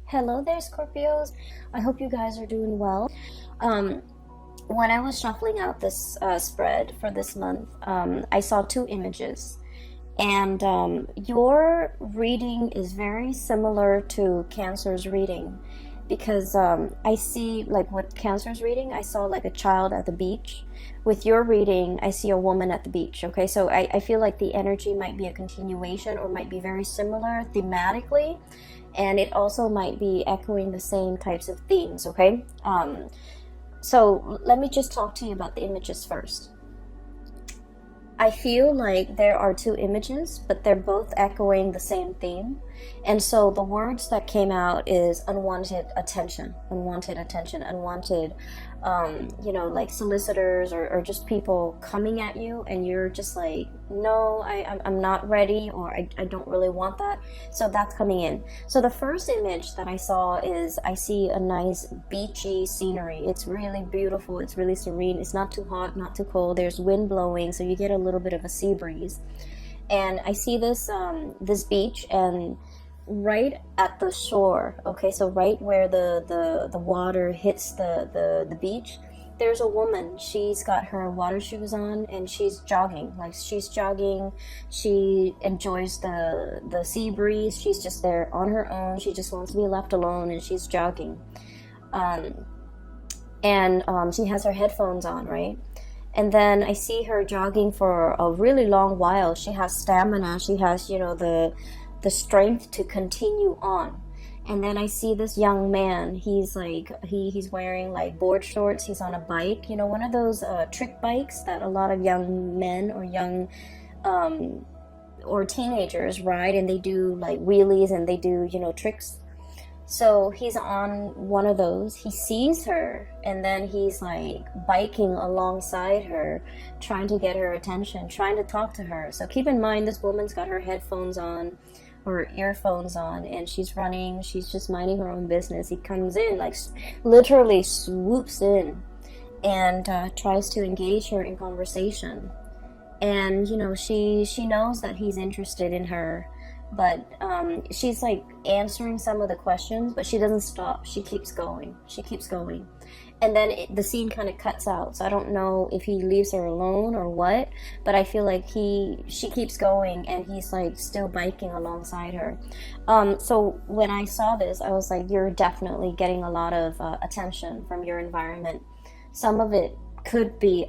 Hello there, Scorpios. I hope you guys are doing well. Um, when I was shuffling out this spread for this month, I saw two images, and your reading is very similar to Cancer's reading because I see, like, with Cancer's reading, I saw like a child at the beach. With your reading, I see a woman at the beach. Okay, so I feel like the energy might be a continuation or might be very similar thematically, and it also might be echoing the same types of themes. Okay, so let me just talk to you about the images first. I feel like there are two images, but they're both echoing the same theme. And so the words that came out is unwanted attention, unwanted, like solicitors or just people coming at you, and you're just like, no, I'm not ready, or I don't really want that. So that's coming in. So the first image that I saw is I see a nice beachy scenery. It's really beautiful. It's really serene. It's not too hot, not too cold. There's wind blowing, so you get a little bit of a sea breeze. And I see this beach, and right at the shore, okay, so right where the water hits the beach, there's a woman. She's got her water shoes on, and she's jogging. Like, she's jogging. She enjoys the sea breeze. She's just there on her own. She just wants to be left alone, and she's jogging. um she has her headphones on, right? And then I see her jogging for a really long while. She has stamina. She has, the strength to continue on. And then I see this young man. He's like he's wearing like board shorts. He's on a bike, one of those trick bikes that a lot of young men or young or teenagers ride, and they do like wheelies and they do, tricks. So he's on one of those. He sees her, and then he's like biking alongside her, trying to get her attention, trying to talk to her. So keep in mind, this woman's got her headphones on or earphones on, and she's running. She's just minding her own business. He comes in, like literally swoops in, and tries to engage her in conversation. And she knows that he's interested in her, but she's like answering some of the questions, but she doesn't stop. She keeps going. And then the scene kind of cuts out, so I don't know if he leaves her alone or what, but I feel like she keeps going, and he's like still biking alongside her. So when I saw this, I was like, you're definitely getting a lot of attention from your environment. Some of it could be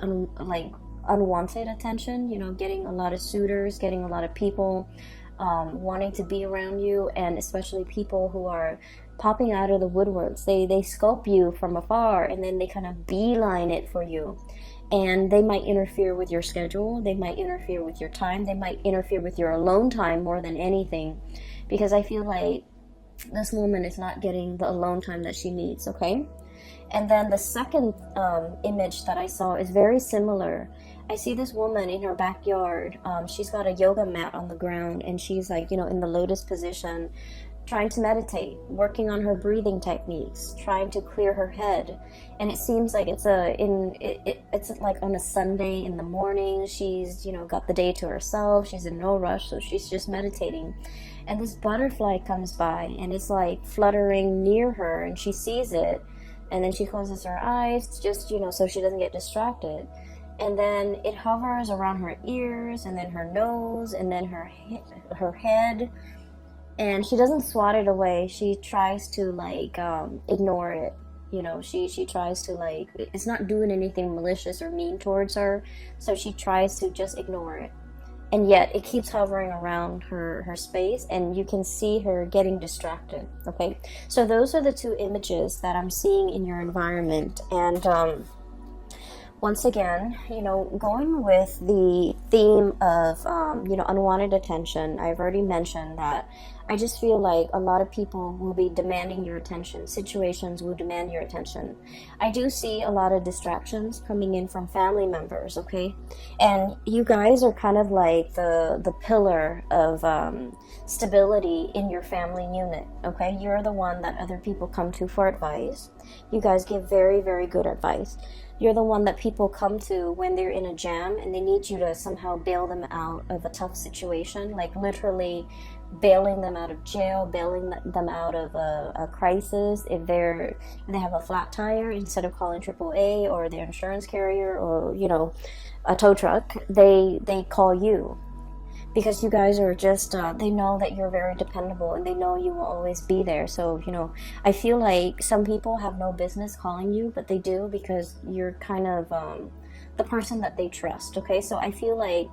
unwanted attention, getting a lot of suitors, getting a lot of people wanting to be around you, and especially people who are popping out of the woodworks. They scope you from afar, and then they kind of beeline it for you. And they might interfere with your schedule. They might interfere with your time. They might interfere with your alone time more than anything, because I feel like this woman is not getting the alone time that she needs, okay? And then the second image that I saw is very similar. I see this woman in her backyard. She's got a yoga mat on the ground, and she's like, in the lotus position, trying to meditate, working on her breathing techniques, trying to clear her head. And it seems like it's like on a Sunday in the morning. She's, got the day to herself. She's in no rush, so she's just meditating. And this butterfly comes by, and it's like fluttering near her, and she sees it. And then she closes her eyes, just, so she doesn't get distracted. And then it hovers around her ears, and then her nose, and then her head. And she doesn't swat it away. She tries to ignore it. She tries to it's not doing anything malicious or mean towards her. So she tries to just ignore it. And yet it keeps hovering around her space, and you can see her getting distracted. Okay, so those are the two images that I'm seeing in your environment. And once again, going with the theme of unwanted attention, I've already mentioned that I just feel like a lot of people will be demanding your attention. Situations will demand your attention. I do see a lot of distractions coming in from family members, okay? And you guys are kind of like the pillar of stability in your family unit, okay? You're the one that other people come to for advice. You guys give very, very good advice. You're the one that people come to when they're in a jam and they need you to somehow bail them out of a tough situation, like literally bailing them out of jail, bailing them out of a crisis. If they have a flat tire, instead of calling AAA or their insurance carrier or, you know, a tow truck, they call you, because you guys are just, they know that you're very dependable and they know you will always be there. So, you know, I feel like some people have no business calling you, but they do, because you're kind of the person that they trust. Okay, so I feel like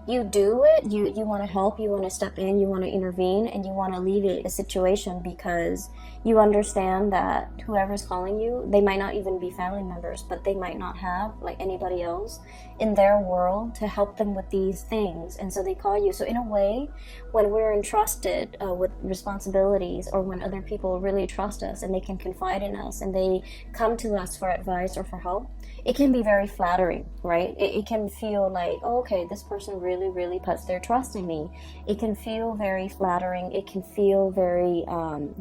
you do it, you want to help, you want to step in, you want to intervene, and you want to alleviate a situation, because you understand that whoever's calling you, they might not even be family members, but they might not have like anybody else in their world to help them with these things, and so they call you. So in a way, when we're entrusted with responsibilities, or when other people really trust us and they can confide in us and they come to us for advice or for help, it can be very flattering, right? It can feel like, oh, okay, this person really puts their trust in me. It can feel very flattering. It can feel very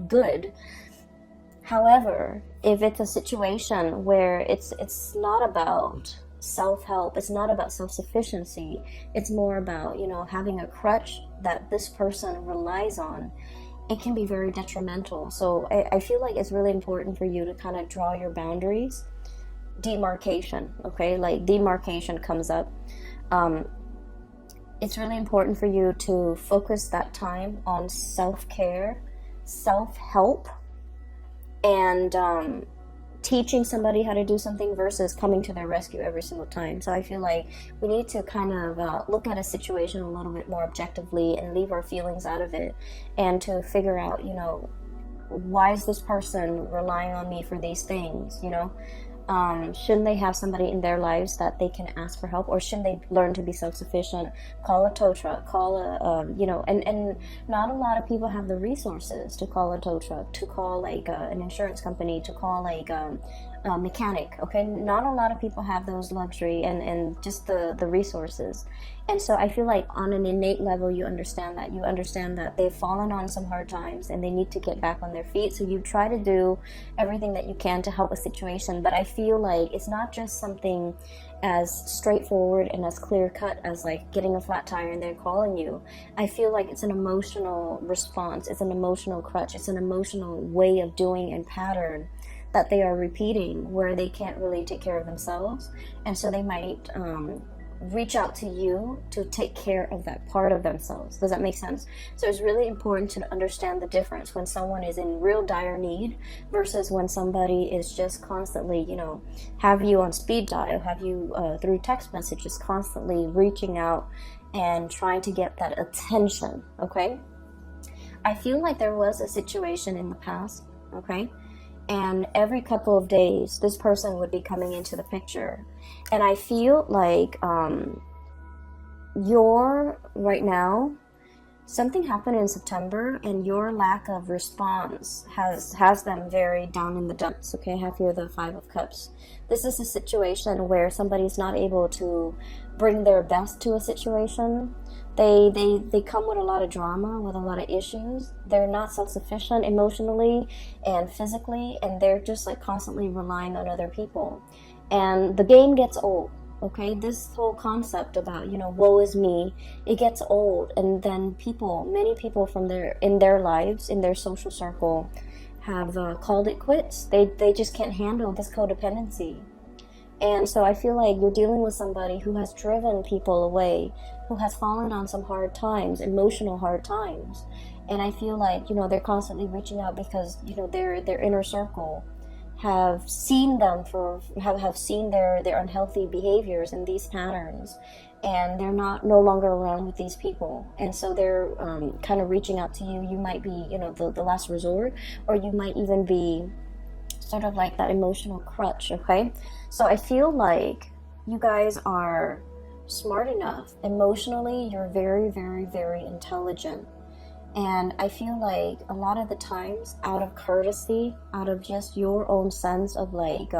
good. However, if it's a situation where it's not about self-help, it's not about self-sufficiency, it's more about, you know, having a crutch that this person relies on, it can be very detrimental. So I feel like it's really important for you to kind of draw your boundaries. Demarcation, okay, like demarcation comes up. It's really important for you to focus that time on self-care, self-help, and teaching somebody how to do something versus coming to their rescue every single time. So I feel like we need to kind of look at a situation a little bit more objectively and leave our feelings out of it, and to figure out, you know, why is this person relying on me for these things, you know? Shouldn't they have somebody in their lives that they can ask for help, or shouldn't they learn to be self-sufficient? Call a tow truck, call a, you know, and not a lot of people have the resources to call a tow truck, to call like an insurance company, to call like a mechanic, okay? Not a lot of people have those luxury and just the resources. And so I feel like on an innate level, you understand that they've fallen on some hard times and they need to get back on their feet. So you try to do everything that you can to help a situation. But I feel like it's not just something as straightforward and as clear cut as like getting a flat tire and they're calling you. I feel like it's an emotional response. It's an emotional crutch. It's an emotional way of doing and pattern that they are repeating, where they can't really take care of themselves. And so they might reach out to you to take care of that part of themselves. Does that make sense? So it's really important to understand the difference when someone is in real dire need versus when somebody is just constantly, you know, have you on speed dial, have you through text messages, constantly reaching out and trying to get that attention, okay? I feel like there was a situation in the past, okay? And every couple of days, this person would be coming into the picture. And I feel like you're, right now, something happened in September, and your lack of response has them very down in the dumps, okay? I have here the Five of Cups. This is a situation where somebody's not able to bring their best to a situation. They come with a lot of drama, with a lot of issues. They're not self-sufficient emotionally and physically, and they're just like constantly relying on other people. And the game gets old, okay? This whole concept about, you know, woe is me, it gets old. And then many people from in their lives, in their social circle, have called it quits. They just can't handle this codependency. And so I feel like you're dealing with somebody who has driven people away, who has fallen on some hard times, emotional hard times. And I feel like, you know, they're constantly reaching out because, you know, their inner circle have seen them have seen their unhealthy behaviors and these patterns, and they're no longer around with these people. And so they're kind of reaching out to you. You might be, you know, the last resort, or you might even be sort of like that emotional crutch, okay? So I feel like you guys are smart enough. Emotionally, you're very, very, very intelligent. And I feel like a lot of the times, out of courtesy, out of just your own sense of like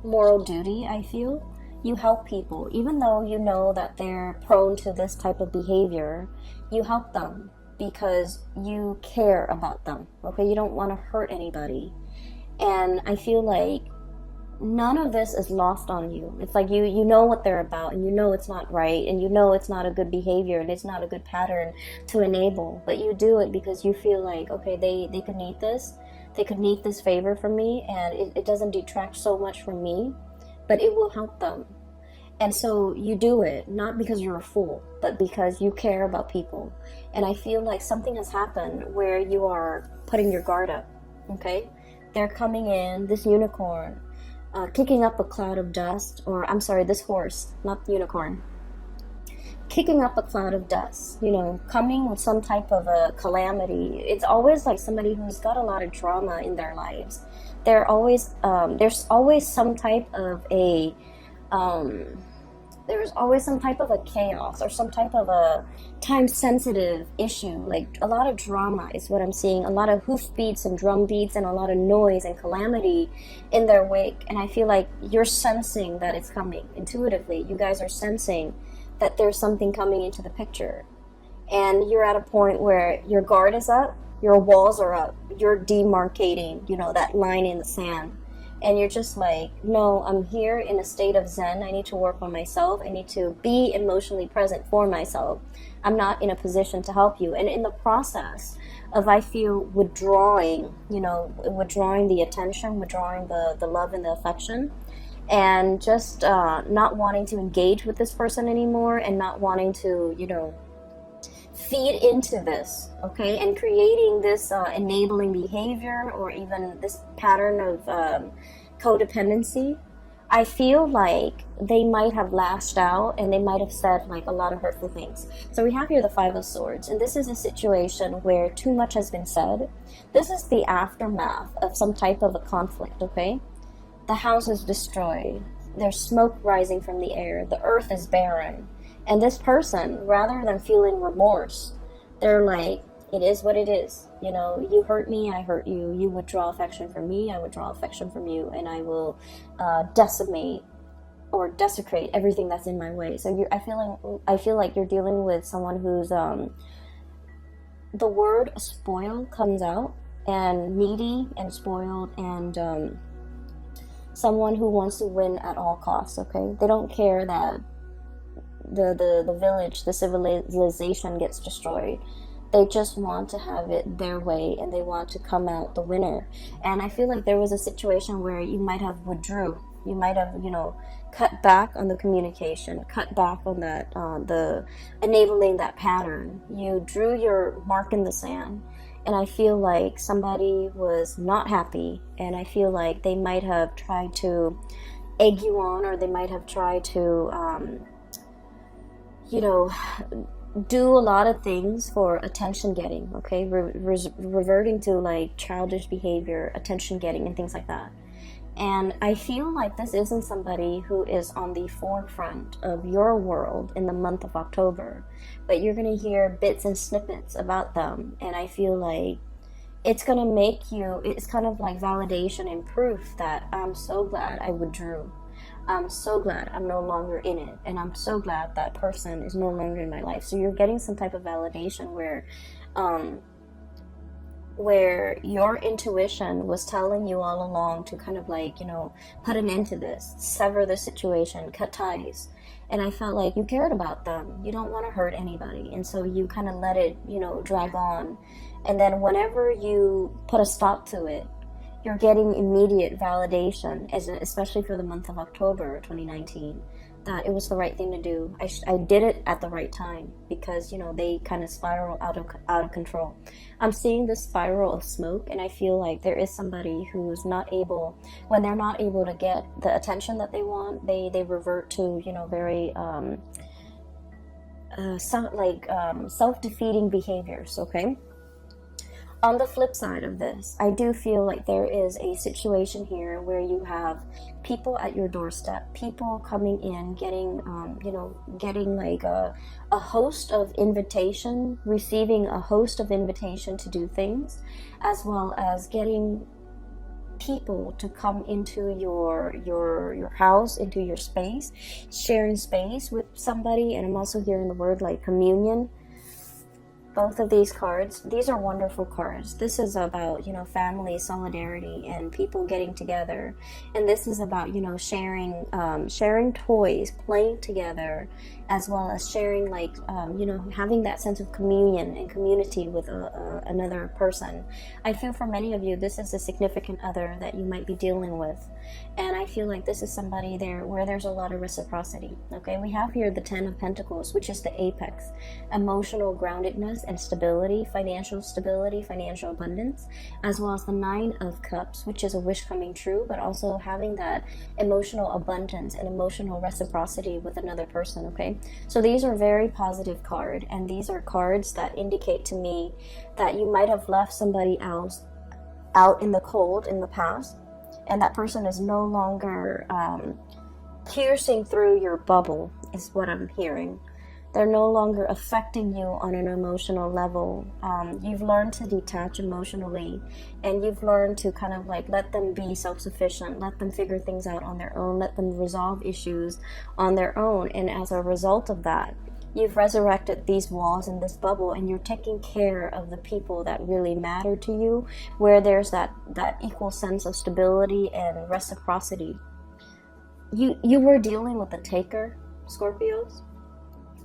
moral duty, I feel, you help people. Even though you know that they're prone to this type of behavior, you help them because you care about them, okay? You don't want to hurt anybody. And I feel like none of this is lost on you. It's like you know what they're about, and you know it's not right, and you know it's not a good behavior, and it's not a good pattern to enable, but you do it because you feel like, okay, they could need this. They could need this favor from me, and it doesn't detract so much from me, but it will help them. And so you do it, not because you're a fool, but because you care about people. And I feel like something has happened where you are putting your guard up, okay? They're coming in, this unicorn, kicking up a cloud of dust, or I'm sorry, this horse, not the unicorn, kicking up a cloud of dust, you know, coming with some type of a calamity. It's always like somebody who's got a lot of drama in their lives. There's always some type of a, there's always some type of a chaos or some type of a time-sensitive issue. Like a lot of drama is what I'm seeing. A lot of hoof beats and drum beats and a lot of noise and calamity in their wake. And I feel like you're sensing that it's coming intuitively. You guys are sensing that there's something coming into the picture. And you're at a point where your guard is up, your walls are up, you're demarcating, you know, that line in the sand. And you're just like, no, I'm here in a state of zen. I need to work on myself. I need to be emotionally present for myself. I'm not in a position to help you. And in the process of, I feel, withdrawing, you know, withdrawing the attention, withdrawing the love and the affection, and just not wanting to engage with this person anymore, and not wanting to, you know, feed into this, okay, and creating this enabling behavior or even this pattern of codependency. I feel like they might have lashed out and they might have said like a lot of hurtful things. So we have here the Five of Swords, and this is a situation where too much has been said. This is the aftermath of some type of a conflict, okay? The house is destroyed. There's smoke rising from the air. The earth is barren. And this person, rather than feeling remorse, they're like, it is what it is. You know, you hurt me, I hurt you. You withdraw affection from me, I withdraw affection from you. And I will decimate or desecrate everything that's in my way. So I feel like you're dealing with someone who's, the word spoil comes out, and needy and spoiled, and someone who wants to win at all costs, okay? They don't care that the village, the civilization gets destroyed. They just want to have it their way, and they want to come out the winner. And I feel like there was a situation where you might have withdrew. You might have, you know, cut back on the communication, cut back on that, the enabling that pattern. You drew your mark in the sand. And I feel like somebody was not happy, and I feel like they might have tried to egg you on, or they might have tried to, you know, do a lot of things for attention getting, okay? Reverting to like childish behavior, attention getting, and things like that. And I feel like this isn't somebody who is on the forefront of your world in the month of October, but you're going to hear bits and snippets about them. And I feel like it's going to make you, it's kind of like validation and proof that I'm so glad I withdrew. I'm so glad I'm no longer in it, and I'm so glad that person is no longer in my life. So you're getting some type of validation where your intuition was telling you all along to kind of like, you know, put an end to this, sever the situation, cut ties. And I felt like you cared about them. You don't want to hurt anybody. And so you kind of let it, you know, drag on. And then whenever you put a stop to it, you're getting immediate validation, especially for the month of October 2019, that it was the right thing to do. I did it at the right time, because, you know, they kind of spiral out of control. I'm seeing this spiral of smoke, and I feel like there is somebody who's not able, when they're not able to get the attention that they want, they revert to, you know, very self-defeating behaviors, okay? On the flip side of this, I do feel like there is a situation here where you have people at your doorstep, people coming in, getting, you know, getting like a host of invitation, receiving a host of invitation to do things, as well as getting people to come into your house, into your space, sharing space with somebody. And I'm also hearing the word like communion. both of these cards, these are wonderful cards. This is about, you know, family, solidarity, and people getting together. And this is about, you know, sharing toys, playing together, as well as sharing, like, you know, having that sense of communion and community with another person. I feel for many of you, this is a significant other that you might be dealing with. And I feel like this is somebody there where there's a lot of reciprocity. Okay, we have here the Ten of Pentacles, which is the apex, emotional groundedness and stability, financial abundance, as well as the Nine of Cups, which is a wish coming true, but also having that emotional abundance and emotional reciprocity with another person. Okay, so these are very positive cards, and these are cards that indicate to me that you might have left somebody else out in the cold in the past, and that person is no longer piercing through your bubble, is what I'm hearing. They're no longer affecting you on an emotional level. You've learned to detach emotionally, and you've learned to kind of like let them be self-sufficient, let them figure things out on their own, let them resolve issues on their own. And as a result of that, you've resurrected these walls in this bubble, and you're taking care of the people that really matter to you, where there's that equal sense of stability and reciprocity. You were dealing with a taker, Scorpios,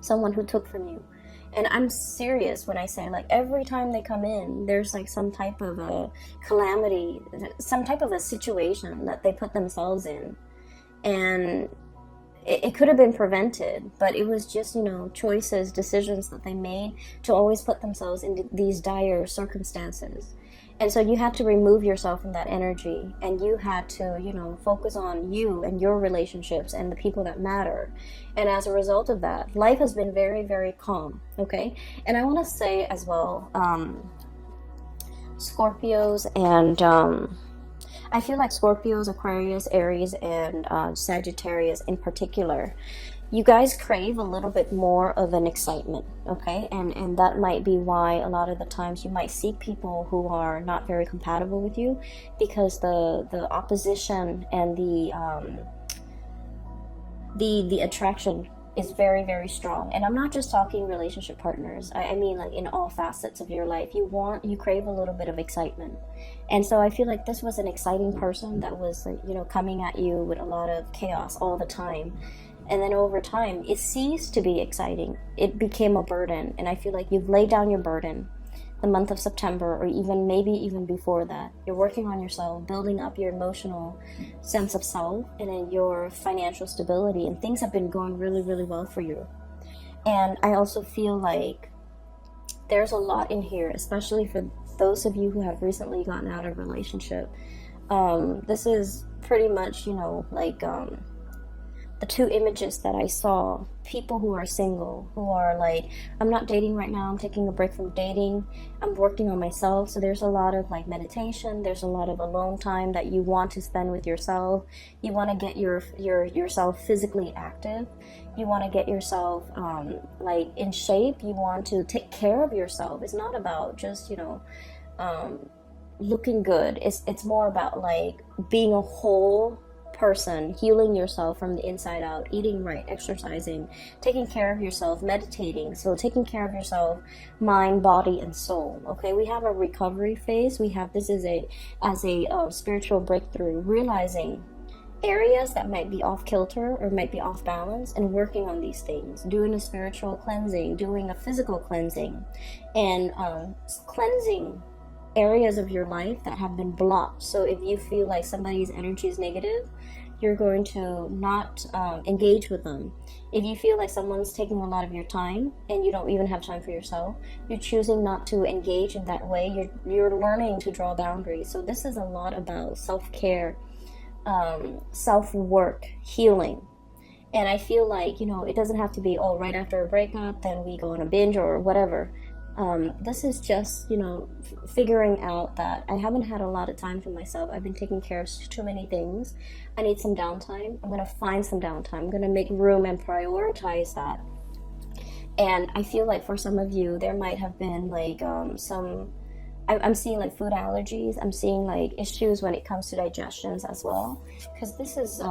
someone who took from you. And I'm serious when I say, like, every time they come in, there's like some type of a calamity, some type of a situation that they put themselves in. And it could have been prevented, but it was just, you know, choices, decisions that they made to always put themselves into these dire circumstances. And so you had to remove yourself from that energy, and you had to, you know, focus on you and your relationships and the people that matter. And as a result of that, life has been very, very calm, okay? And I want to say as well, Scorpios and I feel like Scorpios, Aquarius, Aries, and Sagittarius in particular, you guys crave a little bit more of an excitement, okay? And that might be why a lot of the times you might seek people who are not very compatible with you, because the opposition and the attraction is very, very strong. And I'm not just talking relationship partners. I mean, like, in all facets of your life, you crave a little bit of excitement. And so I feel like this was an exciting person that was, you know, coming at you with a lot of chaos all the time. And then over time, it ceased to be exciting. It became a burden. And I feel like you've laid down your burden the month of September, or even maybe even before that. You're working on yourself, building up your emotional sense of self and in your financial stability, and things have been going really, really well for you. And I also feel like there's a lot in here, especially for those of you who have recently gotten out of a relationship. This is pretty much, you know, like the two images that I saw, people who are single, who are like, I'm not dating right now, I'm taking a break from dating, I'm working on myself. So there's a lot of like meditation, there's a lot of alone time that you want to spend with yourself. You want to get yourself physically active. You want to get yourself like in shape. You want to take care of yourself. It's not about just, you know, looking good. It's more about like being a whole person, healing yourself from the inside out, eating right, exercising, taking care of yourself, meditating. So taking care of yourself, mind, body, and soul. Okay, we have a recovery phase. We have this as a spiritual breakthrough, realizing areas that might be off kilter or might be off balance, and working on these things, doing a spiritual cleansing, doing a physical cleansing, and cleansing areas of your life that have been blocked. So if you feel like somebody's energy is negative, you're going to not engage with them. If you feel like someone's taking a lot of your time and you don't even have time for yourself, you're choosing not to engage in that way. You're learning to draw boundaries. So this is a lot about self-care, self-work, healing. And I feel like, you know, it doesn't have to be, oh, right after a breakup, then we go on a binge or whatever. This is just, you know, figuring out that I haven't had a lot of time for myself. I've been taking care of too many things. I need some downtime. I'm going to find some downtime. I'm going to make room and prioritize that. And I feel like for some of you, there might have been like some I'm seeing like food allergies. I'm seeing like issues when it comes to digestions as well, because this is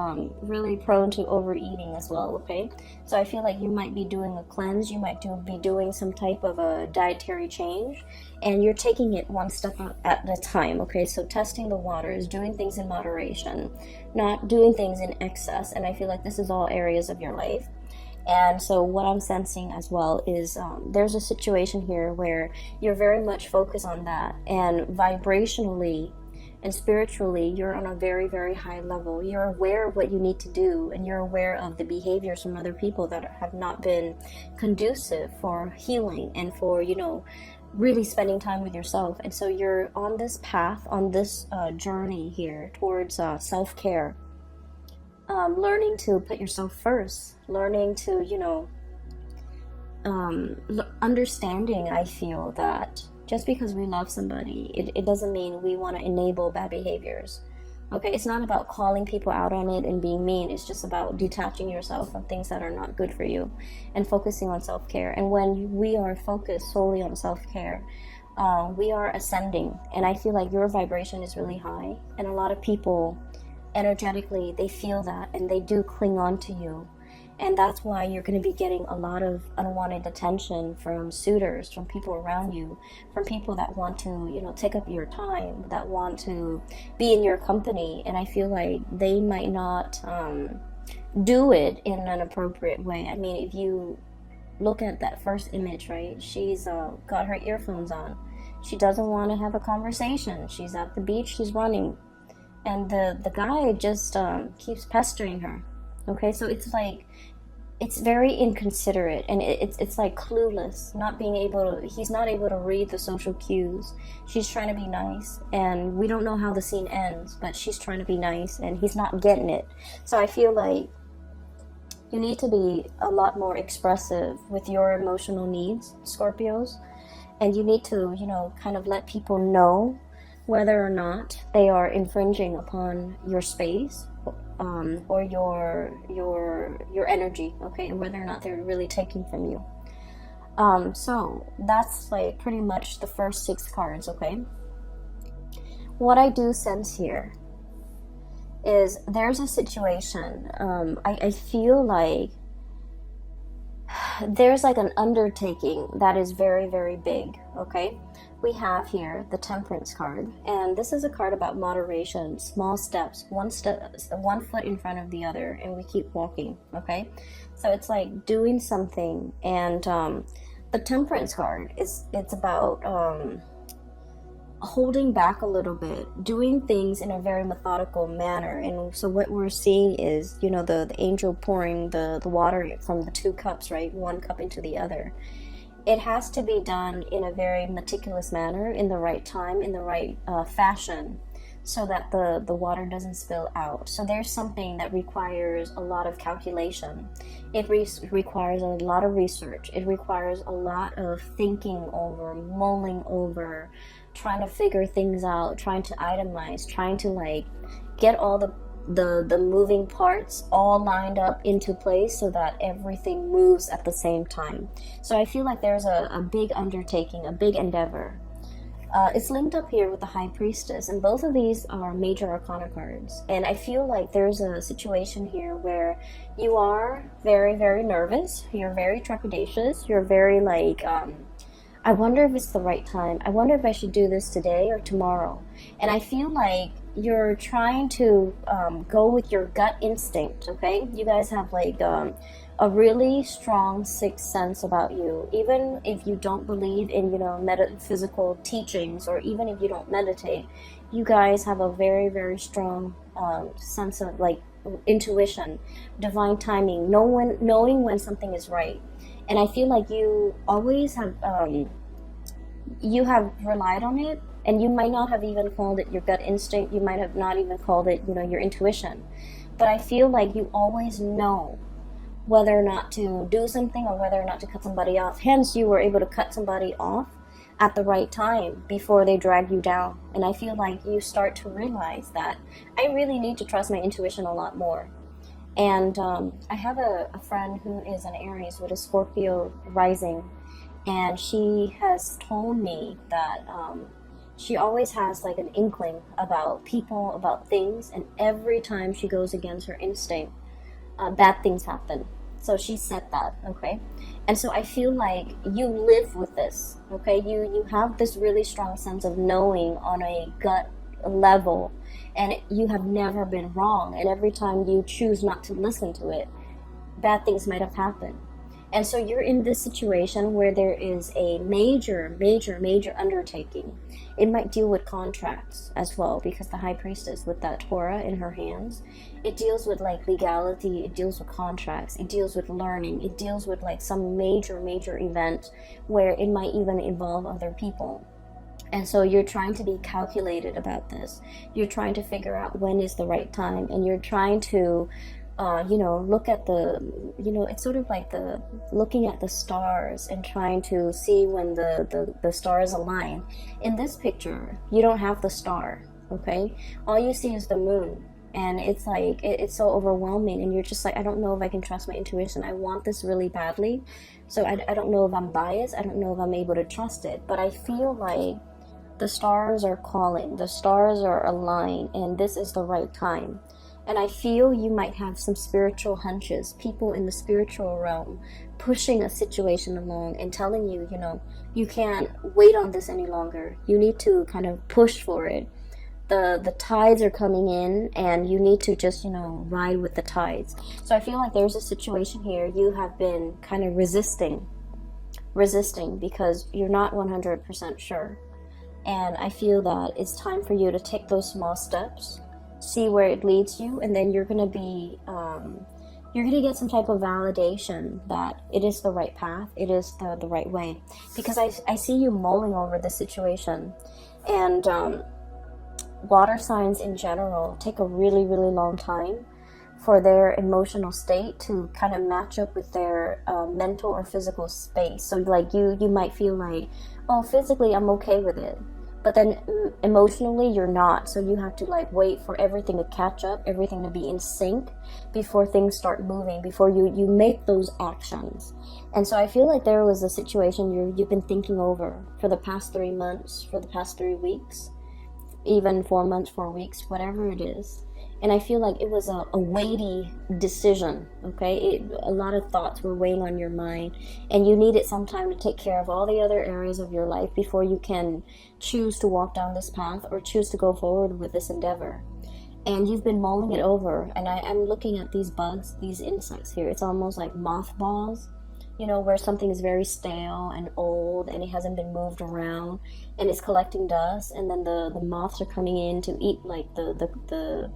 really prone to overeating as well. Okay, so I feel like you might be doing a cleanse. You might be doing some type of a dietary change, and you're taking it one step at a time. Okay, so testing the waters, doing things in moderation, not doing things in excess. And I feel like this is all areas of your life. And so what I'm sensing as well is there's a situation here where you're very much focused on that, and vibrationally and spiritually you're on a very, very high level. You're aware of what you need to do, and you're aware of the behaviors from other people that have not been conducive for healing and for, you know, really spending time with yourself. And so you're on this path, on this journey here towards self-care. Learning to put yourself first, learning to, you know, understanding, I feel that just because we love somebody, it doesn't mean we want to enable bad behaviors. Okay, it's not about calling people out on it and being mean. It's just about detaching yourself from things that are not good for you and focusing on self-care. And when we are focused solely on self-care, we are ascending. And I feel like your vibration is really high, and a lot of people energetically, they feel that, and they do cling on to you. And that's why you're going to be getting a lot of unwanted attention from suitors, from people around you, from people that want to, you know, take up your time, that want to be in your company. And I feel like they might not do it in an appropriate way. I mean, if you look at that first image, right, she's got her earphones on. She doesn't want to have a conversation. She's at the beach, she's running. And the guy just keeps pestering her. Okay, so it's like, it's very inconsiderate, and it's like clueless, not being able to, he's not able to read the social cues. She's trying to be nice, and we don't know how the scene ends, but she's trying to be nice, and he's not getting it. So I feel like you need to be a lot more expressive with your emotional needs, Scorpios, and you need to, you know, kind of let people know whether or not they are infringing upon your space, or your energy, okay, and whether or not they're really taking from you. So that's like pretty much the first 6 cards, okay. What I do sense here is there's a situation. I feel like there's like an undertaking that is very, very big, okay. We have here the Temperance card, and this is a card about moderation, small steps, one foot in front of the other, and we keep walking, okay. So it's like doing something, and the Temperance card it's about holding back a little bit, doing things in a very methodical manner. And so what we're seeing is, you know, the angel pouring the water from the 2 cups, right, one cup into the other. It has to be done in a very meticulous manner, in the right time, in the right fashion, so that the water doesn't spill out. So there's something that requires a lot of calculation. It requires a lot of research. It requires a lot of thinking over, mulling over, trying to figure things out, trying to itemize, trying to like get all the moving parts all lined up into place so that everything moves at the same time. So I feel like there's a big undertaking, a big endeavor. It's linked up here with the High Priestess, and both of these are major arcana cards. And I feel like there's a situation here where you are very, very nervous, you're very trepidatious, you're very like, I wonder if it's the right time. I wonder if I should do this today or tomorrow. And I feel like you're trying to go with your gut instinct, okay? You guys have like a really strong sixth sense about you. Even if you don't believe in, you know, metaphysical teachings, or even if you don't meditate, you guys have a very, very strong sense of like intuition, divine timing, knowing when something is right. And I feel like you always have you have relied on it, and you might not have even called it your gut instinct. You might have not even called it, you know, your intuition. But I feel like you always know whether or not to do something or whether or not to cut somebody off. Hence, you were able to cut somebody off at the right time before they drag you down. And I feel like you start to realize that I really need to trust my intuition a lot more. And I have a friend who is an Aries with a Scorpio rising, and she has told me that She always has like an inkling about people, about things, and every time she goes against her instinct, bad things happen. So she said that, okay? And so I feel like you live with this, okay? You have this really strong sense of knowing on a gut level, and you have never been wrong. And every time you choose not to listen to it, bad things might have happened. And so you're in this situation where there is a major, major, major undertaking. It might deal with contracts as well, because the high priestess with that Torah in her hands, it deals with like legality, it deals with contracts, it deals with learning, it deals with like some major, major event where it might even involve other people. And so you're trying to be calculated about this. You're trying to figure out when is the right time, and you're trying to look at it's sort of like looking at the stars and trying to see when the stars align. In this picture, you don't have the star, okay? All you see is the moon. And it's like, it's so overwhelming, and you're just like, I don't know if I can trust my intuition. I want this really badly. So I don't know if I'm biased. I don't know if I'm able to trust it. But I feel like the stars are calling. The stars are aligned, and this is the right time. And I feel you might have some spiritual hunches, people in the spiritual realm pushing a situation along and telling you, you can't wait on this any longer. You need to kind of push for it. The tides are coming in, and you need to just, ride with the tides. So I feel like there's a situation here you have been kind of resisting because you're not 100% sure. And I feel that it's time for you to take those small steps, see where it leads you, and then you're going to get some type of validation that it is the right path, it is the right way. Because I see you mulling over the situation. And water signs in general take a really, really long time for their emotional state to kind of match up with their mental or physical space. So like you might feel like, oh, physically I'm okay with it, but then emotionally you're not. So you have to like wait for everything to catch up, everything to be in sync before things start moving, before you make those actions. And so I feel like there was a situation you've been thinking over for the past 3 months, for the past 3 weeks, even 4 months, 4 weeks, whatever it is. And I feel like it was a weighty decision, okay? A lot of thoughts were weighing on your mind, and you needed some time to take care of all the other areas of your life before you can choose to walk down this path or choose to go forward with this endeavor. And you've been mulling it over, and I'm looking at these bugs, these insects here. It's almost like mothballs, where something is very stale and old and it hasn't been moved around, and it's collecting dust, and then the moths are coming in to eat like the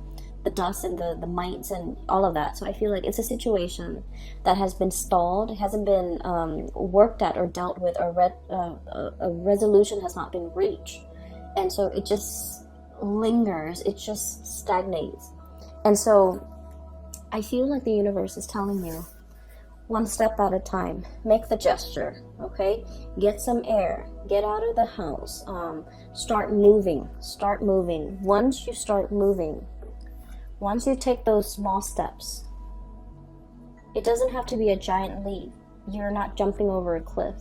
dust and the mites and all of that. So I feel like it's a situation that has been stalled. It hasn't been worked at or dealt with, or a resolution has not been reached. And so it just lingers, it just stagnates. And so I feel like the universe is telling you, one step at a time, make the gesture, okay? Get some air, get out of the house, start moving. Once you start moving, once you take those small steps, it doesn't have to be a giant leap. You're not jumping over a cliff.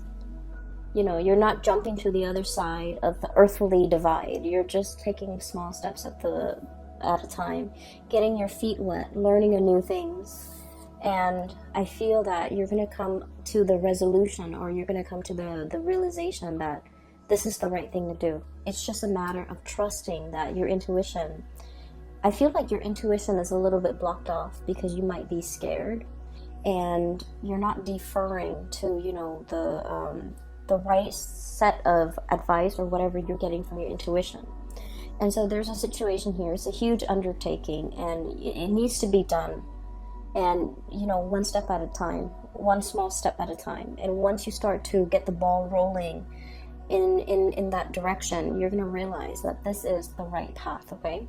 You're not jumping to the other side of the earthly divide. You're just taking small steps at a time, getting your feet wet, learning new things. And I feel that you're going to come to the resolution, or you're going to come to the realization that this is the right thing to do. It's just a matter of trusting that your intuition, I feel like your intuition is a little bit blocked off because you might be scared, and you're not deferring to, the right set of advice or whatever you're getting from your intuition. And so there's a situation here. It's a huge undertaking, and it needs to be done. And, one step at a time, one small step at a time. And once you start to get the ball rolling in that direction, you're going to realize that this is the right path, okay?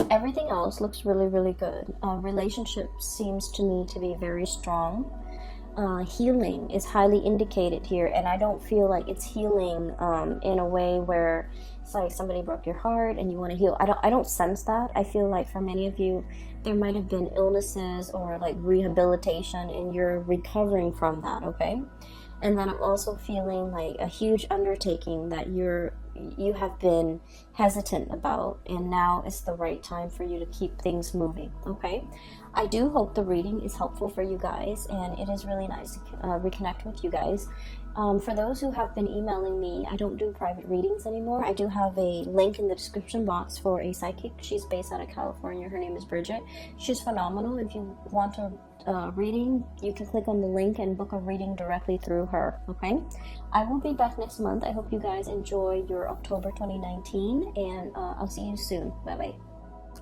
Everything else looks really, really good. Relationship seems to me to be very strong. Healing is highly indicated here, and I don't feel like it's healing in a way where it's like somebody broke your heart and you want to heal. I don't sense that. I feel like for many of you, there might have been illnesses or like rehabilitation, and you're recovering from that, okay? And then I'm also feeling like a huge undertaking that you're you have been hesitant about, and now is the right time for you to keep things moving. Okay, I do hope the reading is helpful for you guys, and it is really nice to reconnect with you guys. For those who have been emailing me, I don't do private readings anymore. I do have a link in the description box for a psychic. She's based out of California. Her name is Bridget. She's phenomenal. If you want a reading, you can click on the link and book a reading directly through her. Okay, I will be back next month. I hope you guys enjoy your October 2019, and I'll see you soon. Bye bye.